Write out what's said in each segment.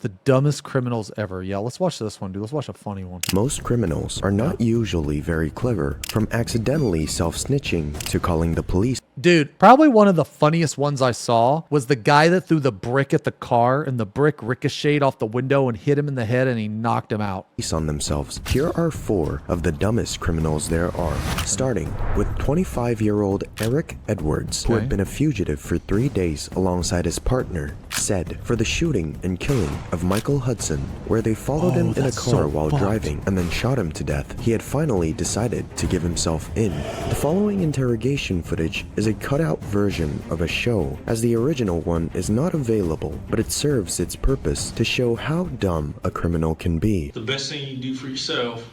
The dumbest criminals ever. Yeah, let's watch this one, dude. Let's watch a funny one. Most criminals are not usually very clever, from accidentally self-snitching to calling the police Dude, probably one of the funniest ones I saw was the guy that threw the brick at the car and the brick ricocheted off the window and hit him in the head and he knocked him out. on themselves. Here are 4 of the dumbest criminals there are, starting with 25-year-old Eric Edwards, who had been a fugitive for 3 days alongside his partner, said, for the shooting and killing of Michael Hudson, where they followed him in a car while driving and then shot him to death. He had finally decided to give himself in. The following interrogation footage is a cutout version of a show, as the original one is not available, but it serves its purpose to show how dumb a criminal can be. The best thing you can do for yourself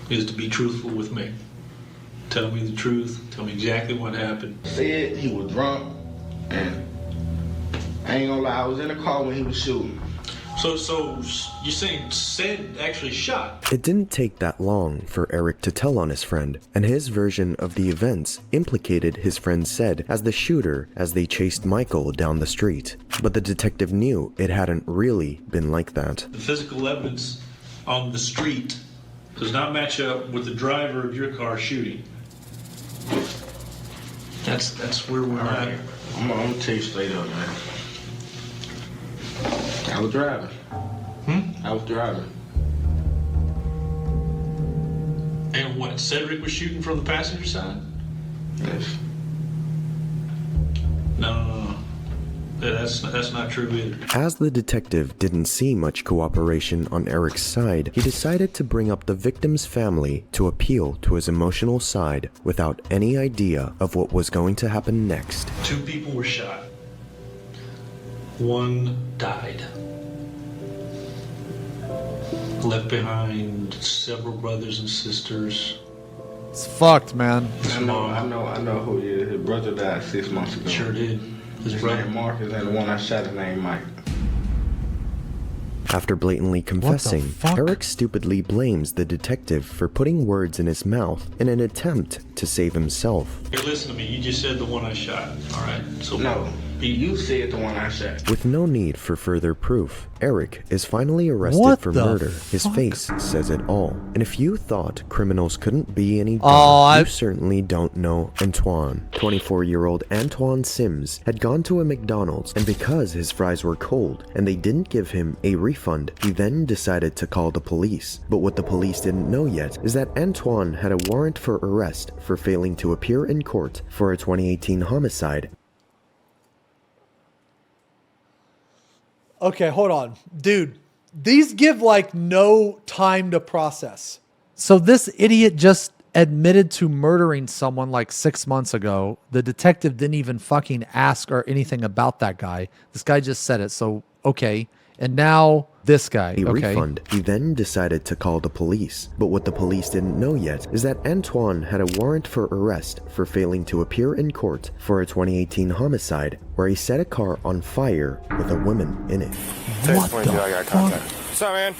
is to be truthful with me. Tell me the truth. Tell me exactly what happened. Said he was drunk, and I ain't gonna lie, I was in the car when he was shooting. So you're saying said actually shot? It didn't take that long for Eric to tell on his friend, and his version of the events implicated his friend said as the shooter as they chased Michael down the street. But the detective knew it hadn't really been like that. The physical evidence on the street does not match up with the driver of your car shooting. That's where we're at here. I'm gonna tell you straight up, man. I was driving. I was driving. And what, Cedric was shooting from the passenger side? Yes. No. That's not true either. As the detective didn't see much cooperation on Eric's side, he decided to bring up the victim's family to appeal to his emotional side without any idea of what was going to happen next. 2 people were shot. 1 died. Left behind several brothers and sisters. It's fucked, man. I know who he is. His brother died 6 months ago. Sure did. His name Marcus, and the one I shot his name Mike. After blatantly confessing, Eric stupidly blames the detective for putting words in his mouth in an attempt to save himself. Here, listen to me. You just said the one I shot. All right. So no, you said the one I shot. With no need for further proof, Eric is finally arrested for murder. His face says it all. And if you thought criminals couldn't be any dumber, you certainly don't know Antoine. 24-year-old Antoine Sims had gone to a McDonald's, and because his fries were cold and they didn't give him a refund, he then decided to call the police. But what the police didn't know yet is that Antoine had a warrant for arrest for failing to appear in court for a 2018 homicide. Okay, hold on. Dude, these give like no time to process. So this idiot just admitted to murdering someone like 6 months ago. The detective didn't even fucking ask or anything about that guy. This guy just said it. So, okay. And now this guy. A refund. He then decided to call the police. But what the police didn't know yet is that Antoine had a warrant for arrest for failing to appear in court for a 2018 homicide where he set a car on fire with a woman in it. What the fuck? What's up, man?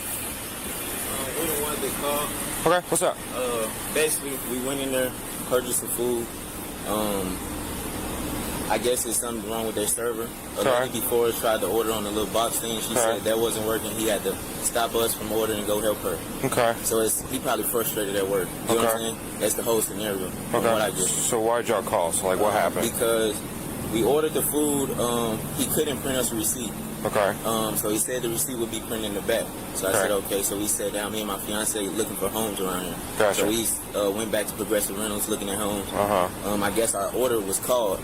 We don't want this call. Okay, what's up? Basically, we went in there, purchased some food. I guess there's something wrong with their server. A lady before us tried to order on the little box thing. She said that wasn't working. He had to stop us from ordering and go help her. Okay. So he probably frustrated at work. You know what I'm saying? That's the whole scenario. What I just. So why'd y'all call? So like what happened? Because we ordered the food. He couldn't print us a receipt. Okay. So he said the receipt would be printed in the back. So I said, okay. So we sat down, me and my fiance, looking for homes around here. Gotcha. So we went back to Progressive Rentals, looking at homes. I guess our order was called,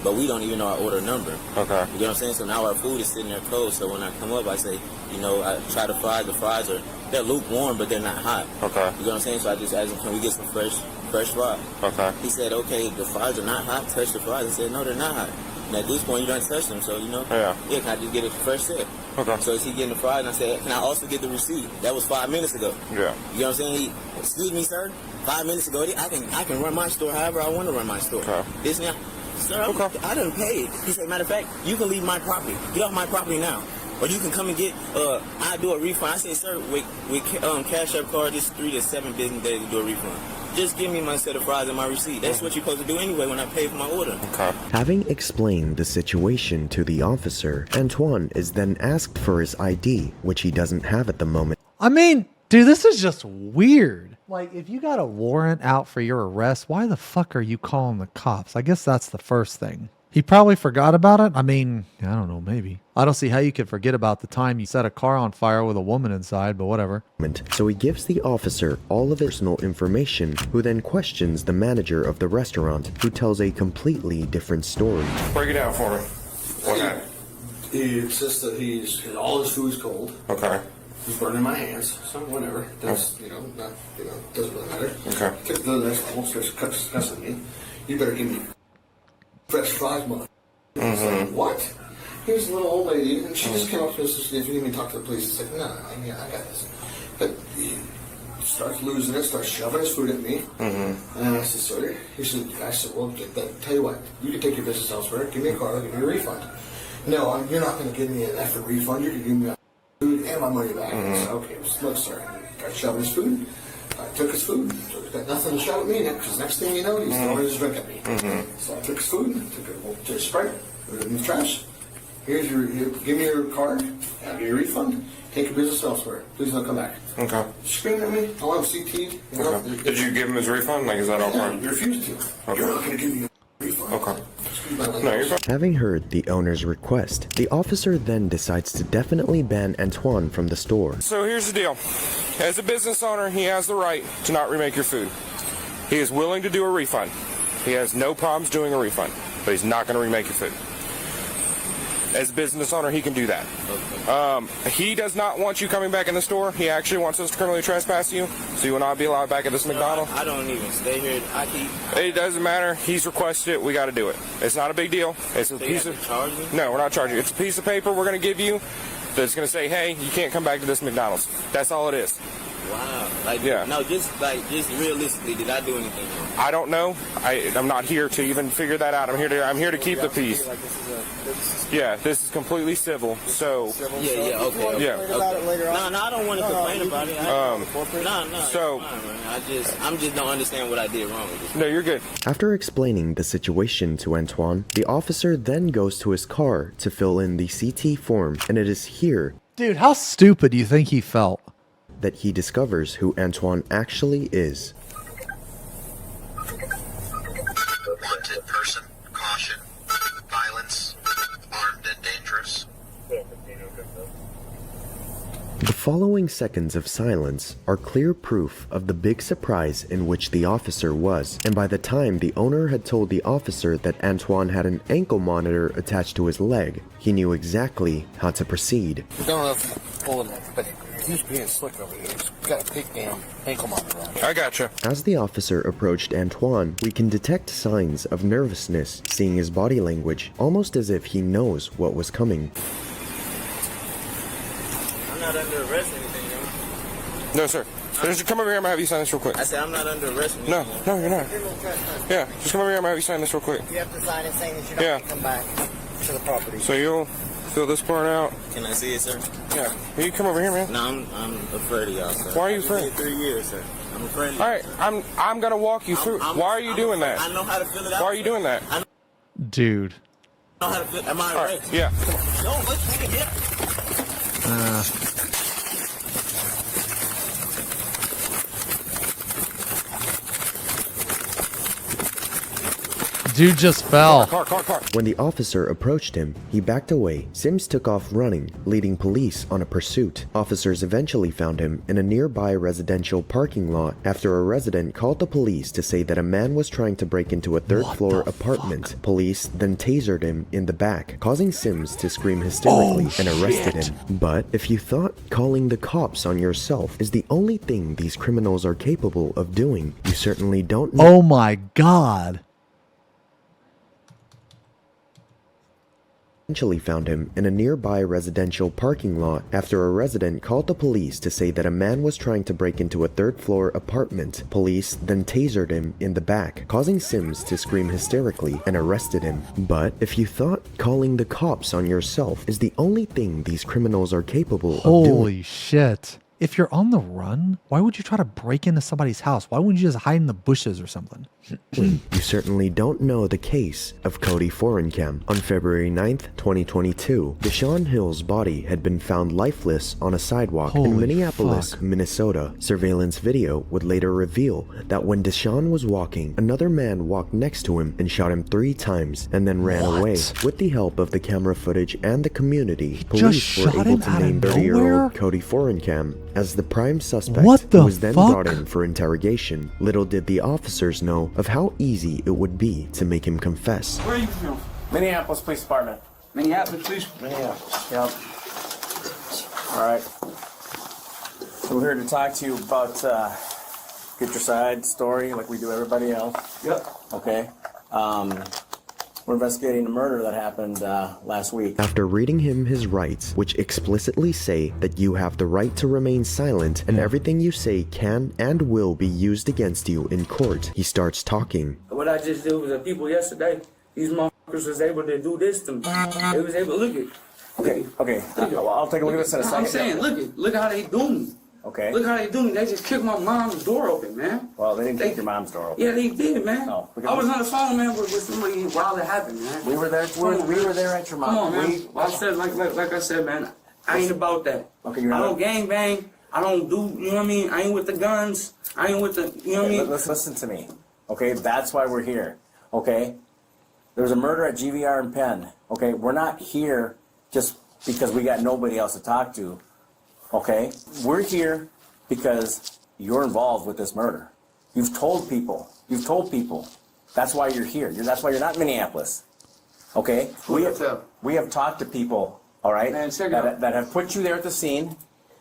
but we don't even know our order number. Okay. You know what I'm saying? So now our food is sitting there cold. So when I come up, I say, I try the fries. The fries they're lukewarm, but they're not hot. Okay. You know what I'm saying? So I just asked him, can we get some fresh fries? Okay. He said, okay, the fries are not hot. Touch the fries. I said, no, they're not hot. And at this point, you don't touch them, so yeah, can I just get a fresh set? Okay. So is he getting the fries? And I said, can I also get the receipt? That was 5 minutes ago. Yeah. You know what I'm saying? Excuse me, sir. 5 minutes ago, I can run my store however I want to run my store. Okay. This now, sir, I didn't pay it. He said, matter of fact, you can leave my property. Get off my property now. Or you can come and get, I do a refund. I said, sir, with Cash App card, it's 3 to 7 business days to do a refund. just give me my set of fries and my receipt. That's what you're supposed to do anyway when I pay for my order. Okay. Having explained the situation to the officer, Antoine is then asked for his ID, which he doesn't have at the moment. I mean, dude, this is just weird. Like, if you got a warrant out for your arrest, why the fuck are you calling the cops? I guess that's the first thing. He probably forgot about it. I mean, I don't know, maybe. I don't see how you could forget about the time you set a car on fire with a woman inside, but whatever. So he gives the officer all of his personal information, who then questions the manager of the restaurant, who tells a completely different story. Break it down for me. What happened? He insists that all his food's cold. Okay. He's burning my hands, so whatever. That's, doesn't really matter. Okay. Took it to the next level, starts cussing me. You better give me fresh fries, mother. I was like, what? Here's a little old lady, and she just came up to us and said, if you need me to talk to the police, it's like, no, I got this. But he starts losing it, starts shoving his food at me. And I said, sorry. I said, well, tell you what, you can take your business elsewhere, give me a car, give me a refund. No, you're not going to give me an effing refund, you're going to give me my food and my money back. I said, okay, look, sir. He got shoving his food. I took his food. So he's got nothing to shove at me now, because next thing you know, he's throwing his drink at me. So I took his food, took a Sprite, put it in the trash. Give me your card, I'll give you a refund, take your business elsewhere. Please don't come back. Okay. Screaming at me, I want CT'd. Okay. Did you give him his refund? Like, is that all part? You refused to. Okay. You're not going to give me a refund. Okay. Excuse my language. No, you're fine. Having heard the owner's request, the officer then decides to definitely ban Antoine from the store. So here's the deal. As a business owner, he has the right to not remake your food. He is willing to do a refund. He has no problems doing a refund, but he's not going to remake your food. As a business owner, he can do that. He does not want you coming back in the store. He actually wants us to criminally trespass you, so you will not be allowed back at this McDonald's. I don't even stay here. It doesn't matter. He's requested it. We got to do it. It's not a big deal. It's a piece of. Charge me? No, we're not charging you. It's a piece of paper we're going to give you that's going to say, hey, you can't come back to this McDonald's. That's all it is. Wow. Yeah. No, just realistically, did I do anything wrong? I don't know. I'm not here to even figure that out. I'm here to keep the peace. Yeah, this is completely civil. So Yeah, okay. yeah. No, I don't want to complain about it. No, So it's fine, man. I'm just don't understand what I did wrong with this. no, you're good. After explaining the situation to Antoine, the officer then goes to his car to fill in the CT form, and it is here Dude, how stupid do you think he felt? that he discovers who Antoine actually is. Wanted person, caution, violence, armed and dangerous. The following seconds of silence are clear proof of the big surprise in which the officer was, and by the time the owner had told the officer that Antoine had an ankle monitor attached to his leg, he knew exactly how to proceed. We don't have to pull him up, but he's being slick over here. He's got a big damn ankle monitor on. I gotcha. As the officer approached Antoine, we can detect signs of nervousness, seeing his body language, almost as if he knows what was coming. I'm not under arrest or anything, yo. No, sir. Just come over here. I'm gonna have you sign this real quick. I said I'm not under arrest or anything. No, you're not. Yeah, just come over here. I'm gonna have you sign this real quick. You have to sign it saying that you're not Yeah. going to come back to the property. So you'll fill this part out. Can I see it, sir? Yeah. You come over here, man. No, I'm afraid of y'all, sir. Why are you afraid? I've been here 3 years, sir. I'm afraid of All right, I'm gonna walk you through. Why are you doing that? I know how to fill it out. Why are you doing that? I Dude. know how to fill it. Am I All arrested? right. Yeah. No, let's take it here. Dude just fell. Car. When the officer approached him, he backed away. Sims took off running, leading police on a pursuit. Officers eventually found him in a nearby residential parking lot after a resident called the police to say that a man was trying to break into a third-floor apartment. Police then tasered him in the back, causing Sims to scream hysterically and arrested him. But if you thought calling the cops on yourself is the only thing these criminals are capable of doing, you certainly don't know. Oh my God. Eventually found him in a nearby residential parking lot after a resident called the police to say that a man was trying to break into a third-floor apartment. Police then tasered him in the back, causing Sims to scream hysterically and arrested him. But if you thought calling the cops on yourself is the only thing these criminals are capable of doing, Holy shit. if you're on the run, why would you try to break into somebody's house? Why wouldn't you just hide in the bushes or something? You certainly don't know the case of Cody Foren Cam. On February 9th, 2022, Deshaun Hill's body had been found lifeless on a sidewalk in Holy Minneapolis, fuck. Minnesota. Surveillance video would later reveal that when Deshaun was walking, another man walked next to him and shot him 3 times and then ran What? away. With the help of the camera footage and the community, just police were shot able him to out of name nowhere? 30-year-old Cody Foren Cam as the prime suspect, What the who was then fuck? brought in for interrogation. Little did the officers know of how easy it would be to make him confess. Where are you from? Minneapolis Police Department. Minneapolis, please. Minneapolis. Yep. All right. So we're here to talk to you about get your side story like we do everybody else. Yep. Okay. We're investigating a murder that happened last week. After reading him his rights, which explicitly say that you have the right to remain silent and everything you say can and will be used against you in court, he starts talking. What I just did with the people yesterday, these motherfuckers was able to do this to me. They was able to look at. Okay. I'll take a look at this in a second. I'm saying, look how they do me. Okay. Look how they do me. They just kicked my mom's door open, man. Well, they didn't kick your mom's door open. Yeah, they did, man. No, I was on the phone, man, with somebody while it happened, man. We were there. We were there at your mom. Come on, man. I said, like I said, man, I ain't about that. Okay, I don't gang bang. I don't do, you know what I mean? I ain't with the guns. I ain't with the, you know what I mean? Listen to me. Okay, that's why we're here. Okay? There was a murder at GVR in Penn. Okay? We're not here just because we got nobody else to talk to. Okay? We're here because you're involved with this murder. You've told people. That's why you're here. That's why you're not in Minneapolis. Okay? We have talked to people, all right, Man, check it out. that have put you there at the scene.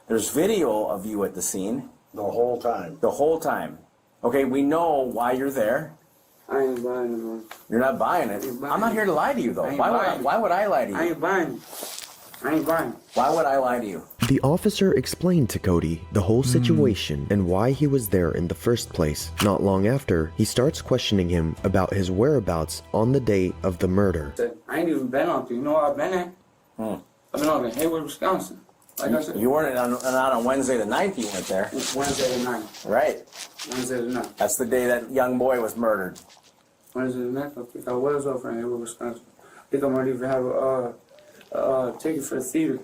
There's video of you at the scene. The whole time. The whole time. Okay, we know why you're there. I ain't buying it, man. You're not buying it. I'm not here to lie to you, though. Why would I lie to you? I ain't buying it. Why would I lie to you? The officer explained to Cody the whole situation and why he was there in the first place. Not long after, he starts questioning him about his whereabouts on the day of the murder. I ain't even been out there. You know where I've been at? I've been out in Hayward, Wisconsin. Like I said. You weren't on Wednesday the 9th, you went there. Wednesday the 9th. Right. Wednesday the 9th. That's the day that young boy was murdered. Wednesday the 9th. I think I was over in Hayward, Wisconsin. I think I might even have a ticket for the theater.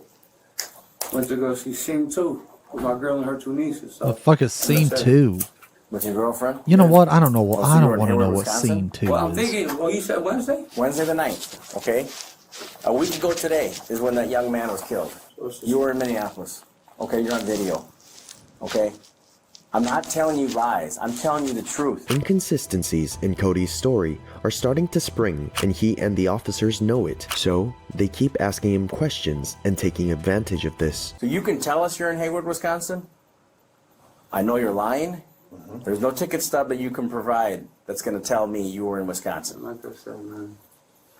Went to go see Scene 2 with my girl and her 2 nieces. So, The fuck is scene 2? With your girlfriend? You know what? I don't know what. Oh, so I you don't were in want to know Hayward, what Wisconsin? scene 2 well, I'm is. thinking, well, you said Wednesday? Wednesday the 9th, okay? A week ago today is when that young man was killed. You were in Minneapolis. Okay, you're on video. Okay? I'm not telling you lies. I'm telling you the truth. Inconsistencies in Cody's story are starting to spring, and he and the officers know it. So, they keep asking him questions and taking advantage of this. So you can tell us you're in Hayward, Wisconsin? I know you're lying. There's no ticket stub that you can provide that's going to tell me you were in Wisconsin. Like I said, man,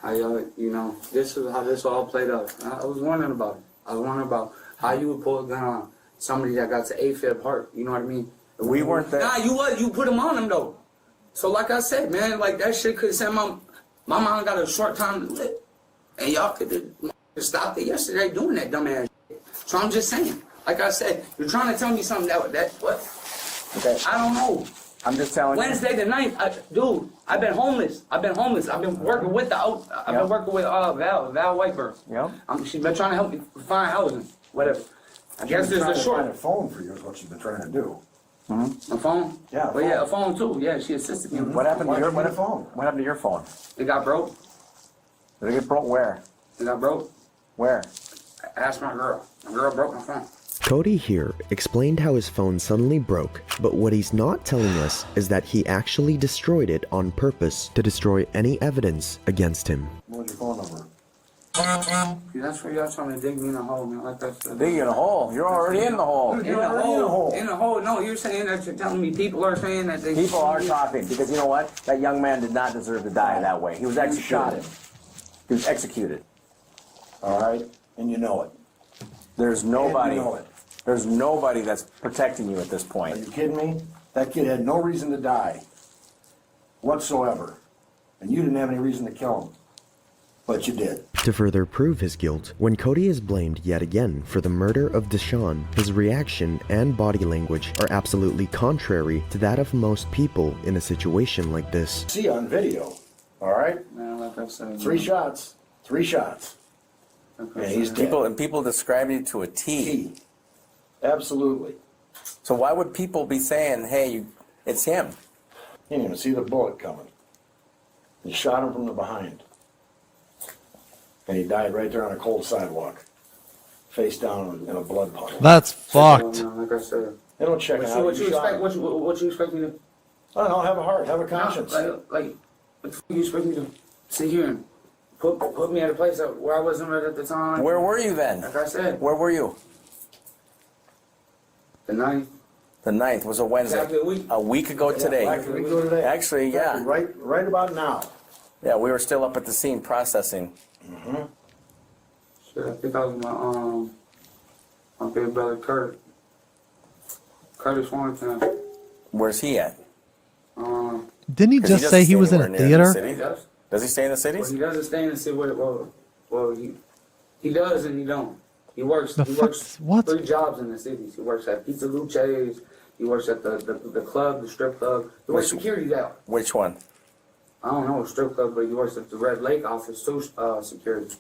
how y'all, you know, this is how this all played out. I was wondering about it. I was wondering about how you would pull a gun on somebody that got to AFib heart. You know what I mean? We weren't there. Nah, you put them on them though. So like I said, man, like that shit could send my mom got a short time to live, and y'all could have stopped it yesterday doing that dumbass shit. So I'm just saying, like I said, you're trying to tell me something that what? Okay. I don't know. I'm just telling Wednesday the 9th, dude, I've been homeless. I've been working with been working with Val Whiteburn. Yeah. She's been trying to help me find housing, whatever. I guess there's a short. Find a phone for you is what she's been trying to do. A phone? Yeah, a Well, yeah, a phone too. Yeah, she assisted me. What happened to your phone? What happened to your phone? It got broke. Did it get broke? Where? It got broke. Where? I asked my girl. My girl broke my phone. Cody here explained how his phone suddenly broke, but what he's not telling us is that he actually destroyed it on purpose to destroy any evidence against him. What's your phone number? See, that's where y'all trying to dig me in a hole, man. Like I said. Dig you in a hole. You're already in the hole. In the hole. In the hole. No, you're saying that you're telling me people are saying that they. People are talking because you know what? That young man did not deserve to die that way. He was executed. Shot him. He was executed. All right? And you know it. There's nobody. And you know it. There's nobody that's protecting you at this Are point. you kidding me? That kid had no reason to die whatsoever. And you didn't have any reason to kill him. But you did. To further prove his guilt, when Cody is blamed yet again for the murder of Deshaun, his reaction and body language are absolutely contrary to that of most people in a situation like this. See on video, all right? Man, like I said, 3 shots. 3 shots. Okay. And he's dead. People describe you to a T. Absolutely. So why would people be saying, hey, it's him? You didn't even see the bullet coming. He shot him from the behind. And he died right there on a cold sidewalk, face down in a blood puddle. That's fucked. Like I said. They don't check out. What you expect? What you expect me to? I don't know. Have a heart. Have a conscience. Like what the fuck you expect me to sit here and put me at a place where I wasn't right at the time? Where were you then? Like I said. Where were you? The 9th. The 9th was a Wednesday. Exactly a week ago today. Exactly a week ago today. Actually, yeah. Right about now. Yeah, we were still up at the scene processing. Mm-hmm. Shit, I think I was my big brother Cody Foren Cam. Where's he at? Didn't he just say he was in a theater? He does. Does he stay in the cities? Well, he doesn't stay in the city. Well, he does and he don't. He works. What? 3 jobs in the cities. He works at Pizza Luce's. He works at the club, the strip club. He works security there. Which one? I don't know a strip club, but he works at the Red Lake office too. Security.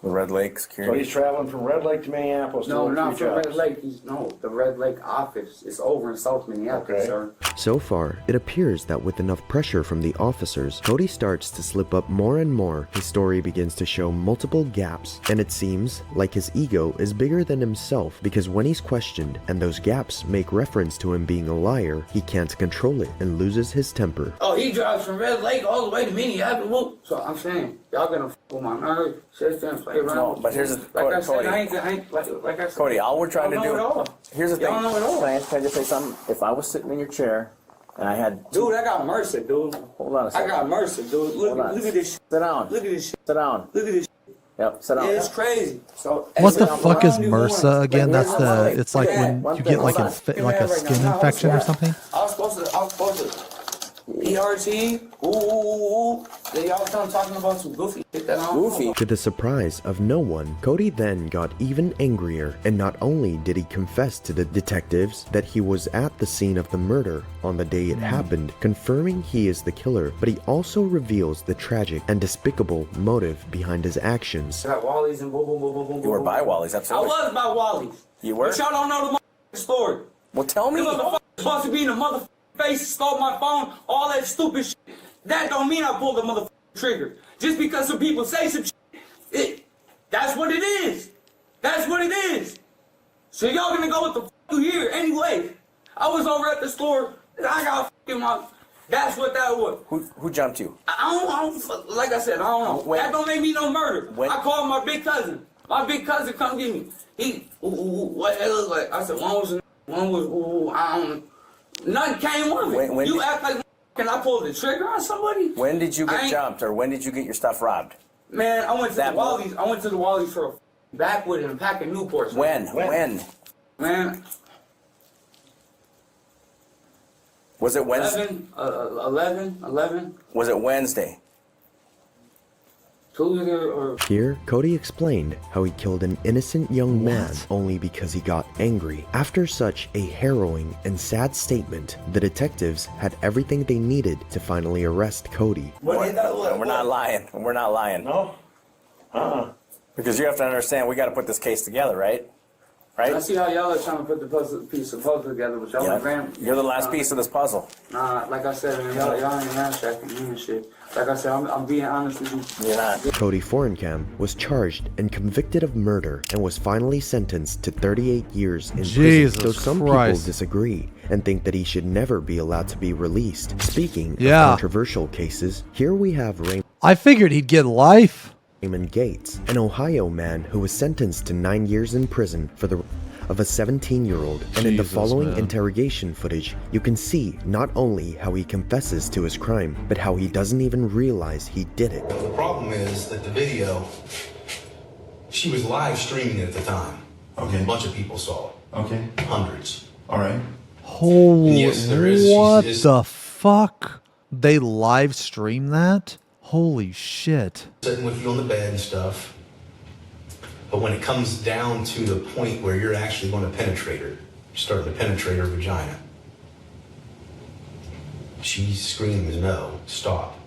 The Red Lake security. So he's traveling from Red Lake to Minneapolis. No, to not from jobs. Red Lake. The Red Lake office is over in South Minneapolis, sir. So far, it appears that with enough pressure from the officers, Cody starts to slip up more and more. His story begins to show multiple gaps, and it seems like his ego is bigger than himself because when he's questioned and those gaps make reference to him being a liar, he can't control it and loses his temper. Oh, he drives from Red Lake all the way to Minneapolis. So I'm saying, y'all gonna f with my nerves, sit there and play around. No, but here's the like I Cody. said, I ain't like I said. Cody, all we're trying to do. Here's the thing. Y'all know it all. Can I just say something? If I was sitting in your chair and I had. Dude, I got mercy, dude. Hold on a second. I got mercy, dude. Look at this shit. Sit down. Look at this shit. Sit down. Look at this shit. Yep, sit down. Yeah, it's crazy. So What the fuck is MRSA again? That's it's like when you get like a skin infection or something. I was supposed to. PRT, ooh, they all talking about some goofy shit that I don't know. To the surprise of no one, Cody then got even angrier, and not only did he confess to the detectives that he was at the scene of the murder on the day it happened, confirming he is the killer, but he also reveals the tragic and despicable motive behind his actions. Got Wally's and boom, boom, boom, boom, boom. You were by Wally's, absolutely. I was by Wally's. You were? But y'all don't know the story. Well, tell me. You motherfucker supposed to be in the motherfucker face, stole my phone, all that stupid shit. That don't mean I pulled the motherfucking trigger. Just because some people say some shit, that's what it is. That's what it is. So y'all gonna go with the fuck you here anyway. I was over at the store, and I got fucking my. That's what that was. Who jumped you? I don't, like I said, I don't know. That don't make me no murder. I called my big cousin. My big cousin come get me. He, what it look like? I said, one was, I don't know. Nothing came of it. You act like can I pull the trigger on somebody? When did you get jumped, or when did you get your stuff robbed? Man, I went to the Wally's. I went to the Wally's for a backwood and a pack of Newports. When? Man. Was it Wednesday? 11. Was it Wednesday? Here, Cody explained how he killed an innocent young man only because he got angry. After such a harrowing and sad statement, the detectives had everything they needed to finally arrest Cody. We're not lying. We're not lying. No? Because you have to understand, we got to put this case together, right? Right? I see how y'all are trying to put the piece of puzzle together, but y'all You're the last piece of this puzzle. Nah, like I said, man, y'all ain't ransacking me and shit. Like I said, I'm being honest with you. You're not. Cody Foren Cam was charged and convicted of murder and was finally sentenced to 38 years in prison. Though some people disagree and think that he should never be allowed to be released. Speaking of controversial cases, here we have I figured he'd get life. Raymond Gates, an Ohio man who was sentenced to 9 years in prison for the of a 17-year-old, and in the following interrogation footage, you can see not only how he confesses to his crime, but how he doesn't even realize he did it. The problem is that the video, she was live streaming it at the time. Okay. A bunch of people saw it. Okay. Hundreds. All right. Holy, yes, there is. What the fuck? They live stream that? Holy shit. Sitting with you on the bed and stuff. But when it comes down to the point where you're actually going to penetrate her, you're starting to penetrate her vagina, she screams, no, stop.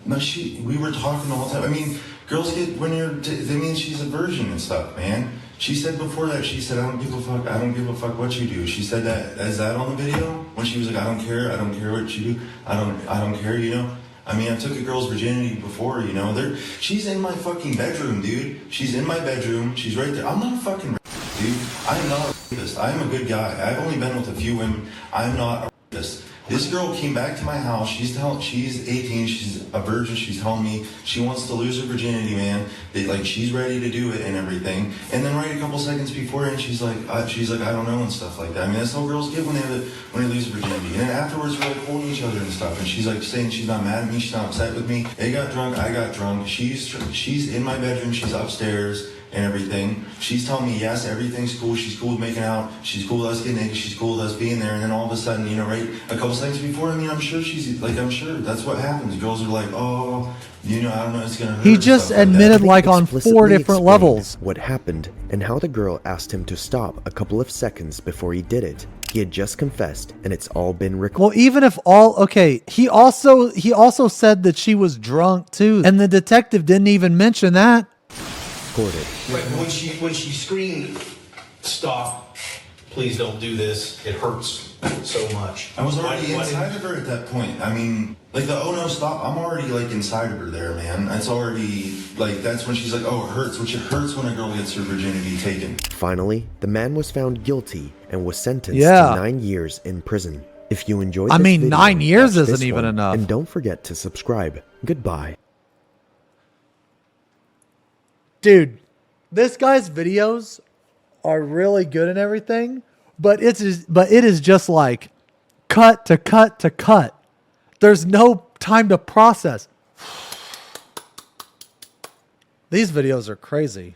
No, we were talking the whole time. I mean, girls get, they mean she's a virgin and stuff, man. She said before that, she said, I don't give a fuck what you do. She said that, is that on the video? When she was like, I don't care what you do. I don't care, you know? I mean, I took a girl's virginity before, you know? She's in my fucking bedroom, dude. She's in my bedroom. She's right there. I'm not a fucking dude. I am not a rapist. I am a good guy. I've only been with a few women. I'm not a rapist. This girl came back to my house. She's 18. She's a virgin. She's telling me she wants to lose her virginity, man. She's ready to do it and everything. And then right a couple seconds before, and she's like, I don't know and stuff like that. I mean, that's how girls get when they lose their virginity. And then afterwards, we're like holding each other and stuff. And she's like saying she's not mad at me. She's not upset with me. They got drunk. I got drunk. She's in my bedroom. She's upstairs and everything. She's telling me, yes, everything's cool. She's cool with making out. She's cool with us getting naked. She's cool with us being there. And then all of a sudden, you know, right a couple seconds before, I mean, I'm sure that's what happens. Girls are like, oh, you know, I don't know, it's gonna hurt. He just admitted like on 4 different levels what happened and how the girl asked him to stop a couple of seconds before he did it. He had just confessed, and it's all been recorded. Well, even if he also said that she was drunk too, and the detective didn't even mention that. Recorded. When she screamed, stop, please don't do this, it hurts so much. I was already inside of her at that point. I mean, like the oh no stop, I'm already like inside of her there, man. It's already like, that's when she's like, oh, it hurts, which it hurts when a girl gets her virginity taken. Finally, the man was found guilty and was sentenced to 9 years in prison. If you enjoyed this video, 9 years watch isn't this even one, enough. And don't forget to subscribe. Goodbye. Dude, this guy's videos are really good and everything, but it is just like cut to cut to cut. There's no time to process. These videos are crazy.